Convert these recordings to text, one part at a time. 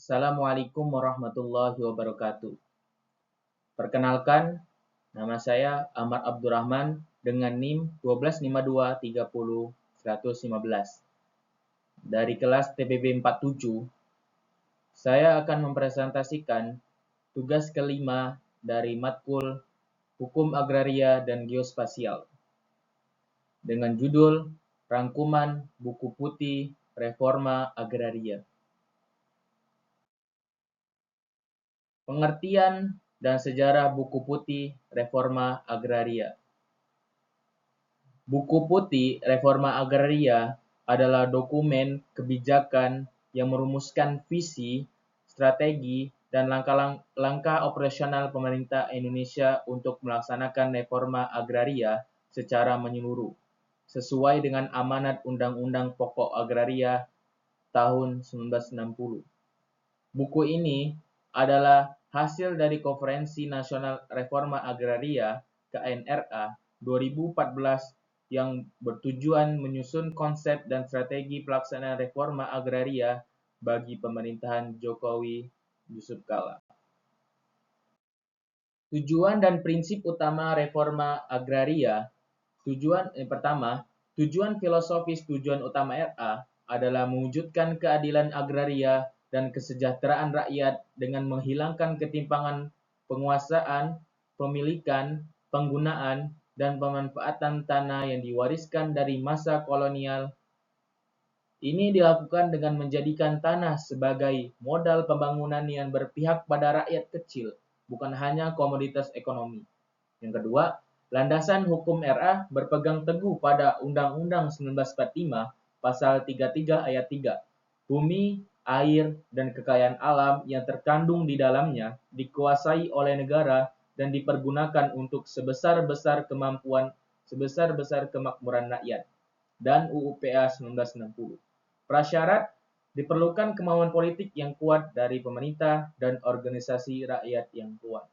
Assalamualaikum warahmatullahi wabarakatuh. Perkenalkan, nama saya Ahmad Abdurrahman dengan NIM 125230-115. Dari kelas TPB 47, saya akan mempresentasikan tugas kelima dari matkul Hukum Agraria dan Geospasial dengan judul Rangkuman Buku Putih Reforma Agraria. Pengertian dan sejarah buku putih Reforma Agraria. Buku Putih Reforma Agraria adalah dokumen kebijakan yang merumuskan visi, strategi, dan langkah operasional pemerintah Indonesia untuk melaksanakan reforma agraria secara menyeluruh, sesuai dengan amanat Undang-Undang Pokok Agraria tahun 1960. Buku ini adalah hasil dari Konferensi Nasional Reforma Agraria (KNRA) 2014 yang bertujuan menyusun konsep dan strategi pelaksanaan reforma agraria bagi pemerintahan Jokowi Yusuf Kala. Tujuan dan prinsip utama reforma agraria. Tujuan filosofis tujuan utama RA adalah mewujudkan keadilan agraria dan kesejahteraan rakyat dengan menghilangkan ketimpangan penguasaan, pemilikan, penggunaan, dan pemanfaatan tanah yang diwariskan dari masa kolonial. Ini dilakukan dengan menjadikan tanah sebagai modal pembangunan yang berpihak pada rakyat kecil, bukan hanya komoditas ekonomi. Yang kedua, landasan hukum RA berpegang teguh pada Undang-Undang 1945 Pasal 33 Ayat 3. Bumi, air, dan kekayaan alam yang terkandung di dalamnya dikuasai oleh negara dan dipergunakan untuk sebesar-besar kemakmuran rakyat. Dan UU-PA 1960. Prasyarat diperlukan kemauan politik yang kuat dari pemerintah dan organisasi rakyat yang kuat.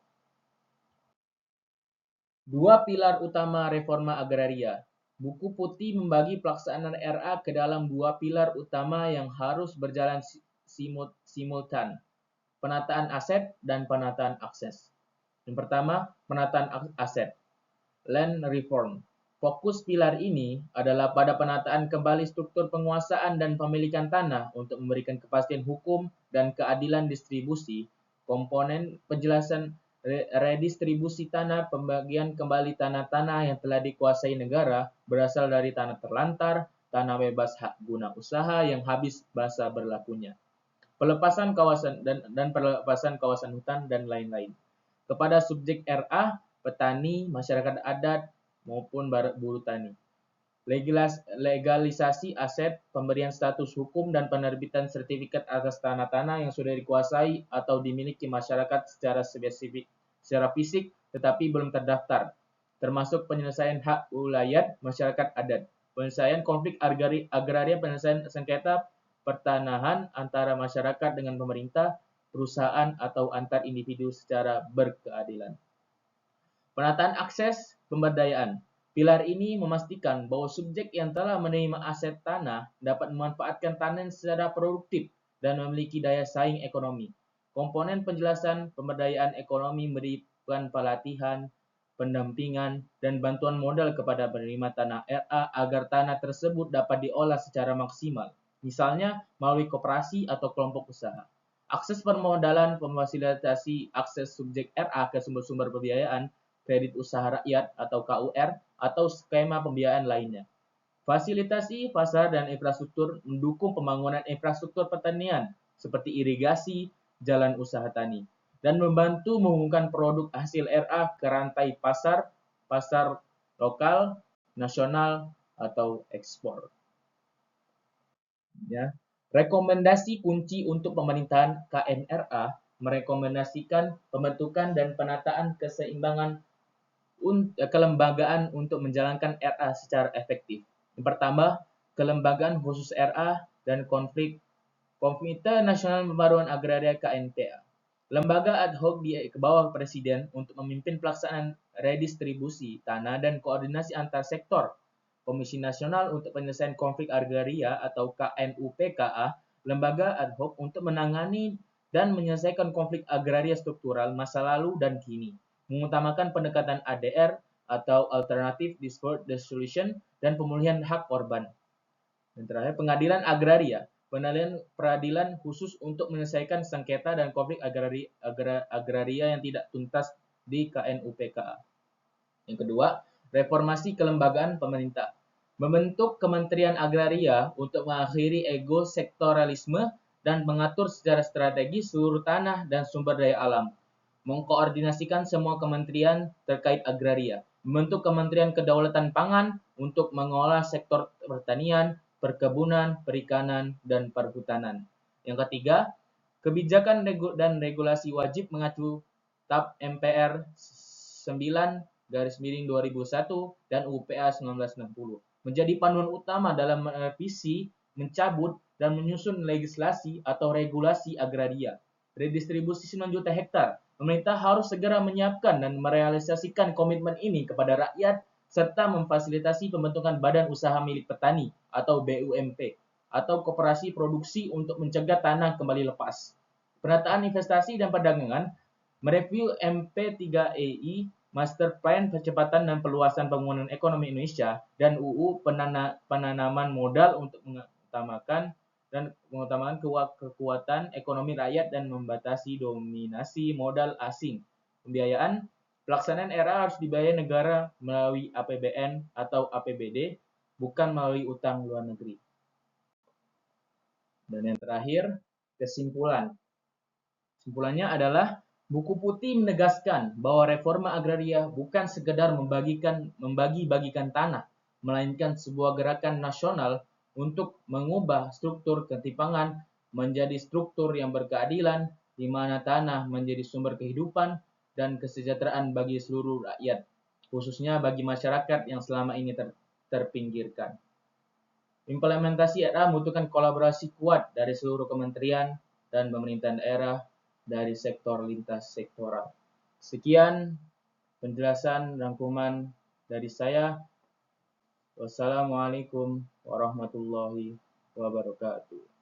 Dua pilar utama reforma agraria. Buku putih membagi pelaksanaan RA ke dalam dua pilar utama yang harus berjalan simultan, penataan aset dan penataan akses. Yang pertama, penataan aset, land reform. Fokus pilar ini adalah pada penataan kembali struktur penguasaan dan pemilikan tanah untuk memberikan kepastian hukum dan keadilan distribusi. Komponen penjelasan redistribusi tanah, pembagian kembali tanah-tanah yang telah dikuasai negara berasal dari tanah terlantar, tanah bebas hak guna usaha yang habis masa berlakunya, pelepasan kawasan dan pelepasan kawasan hutan dan lain-lain. Kepada subjek RA, petani, masyarakat adat, maupun buruh tani. Legalisasi aset, pemberian status hukum dan penerbitan sertifikat atas tanah-tanah yang sudah dikuasai atau dimiliki masyarakat secara fisik tetapi belum terdaftar, termasuk penyelesaian hak wilayah masyarakat adat, penyelesaian konflik agraria, penyelesaian sengketa pertanahan antara masyarakat dengan pemerintah, perusahaan, atau antar individu secara berkeadilan. Penataan akses pemberdayaan. Pilar ini memastikan bahwa subjek yang telah menerima aset tanah dapat memanfaatkan tanah secara produktif dan memiliki daya saing ekonomi. Komponen penjelasan pemberdayaan ekonomi memberikan pelatihan, pendampingan, dan bantuan modal kepada penerima tanah RA agar tanah tersebut dapat diolah secara maksimal, misalnya melalui koperasi atau kelompok usaha. Akses permodalan memfasilitasi akses subjek RA ke sumber-sumber pembiayaan, kredit usaha rakyat atau KUR, atau skema pembiayaan lainnya. Fasilitasi pasar dan infrastruktur mendukung pembangunan infrastruktur pertanian seperti irigasi, jalan usaha tani, dan membantu menghubungkan produk hasil RA ke rantai pasar lokal, nasional, atau ekspor. Ya. Rekomendasi kunci untuk pemerintahan KNRA merekomendasikan pembentukan dan penataan kelembagaan untuk menjalankan RA secara efektif. Yang pertama, kelembagaan khusus RA dan Komite Nasional Pembaruan Agraria KNPA. Lembaga ad hoc di bawah Presiden untuk memimpin pelaksanaan redistribusi tanah dan koordinasi antar sektor. Komisi Nasional untuk Penyelesaian Konflik Agraria atau KNUPKA, lembaga ad hoc untuk menangani dan menyelesaikan konflik agraria struktural masa lalu dan kini, mengutamakan pendekatan ADR atau Alternative Dispute Resolution dan pemulihan hak korban. Dan terakhir, pengadilan agraria, peradilan khusus untuk menyelesaikan sengketa dan konflik agraria yang tidak tuntas di KNUPKA. Yang kedua, reformasi kelembagaan pemerintah. Membentuk Kementerian Agraria untuk mengakhiri ego sektoralisme dan mengatur secara strategis seluruh tanah dan sumber daya alam. Mengkoordinasikan semua kementerian terkait agraria. Membentuk Kementerian Kedaulatan Pangan untuk mengolah sektor pertanian, perkebunan, perikanan, dan perhutanan. Yang ketiga, kebijakan dan regulasi wajib mengacu TAP MPR 9/2001 dan UPA 1960 menjadi panduan utama dalam merevisi, mencabut, dan menyusun legislasi atau regulasi agraria. Redistribusi 9 juta hektar. Pemerintah harus segera menyiapkan dan merealisasikan komitmen ini kepada rakyat serta memfasilitasi pembentukan badan usaha milik petani atau BUMP atau koperasi produksi untuk mencegah tanah kembali lepas. Penataan investasi dan perdagangan, mereview MP3EI Master Plan Percepatan dan Perluasan Pembangunan Ekonomi Indonesia dan UU Penanaman Modal untuk mengutamakan kekuatan ekonomi rakyat dan membatasi dominasi modal asing. Pembiayaan, pelaksanaan era harus dibiayai negara melalui APBN atau APBD, bukan melalui utang luar negeri. Dan yang terakhir, kesimpulan. Kesimpulannya adalah buku putih menegaskan bahwa reforma agraria bukan sekedar membagi-bagikan tanah, melainkan sebuah gerakan nasional untuk mengubah struktur ketimpangan menjadi struktur yang berkeadilan, di mana tanah menjadi sumber kehidupan dan kesejahteraan bagi seluruh rakyat, khususnya bagi masyarakat yang selama ini terpinggirkan. Implementasi RA membutuhkan kolaborasi kuat dari seluruh kementerian dan pemerintahan daerah dari sektor lintas sektoral. Sekian penjelasan rangkuman dari saya. Wassalamualaikum warahmatullahi wabarakatuh.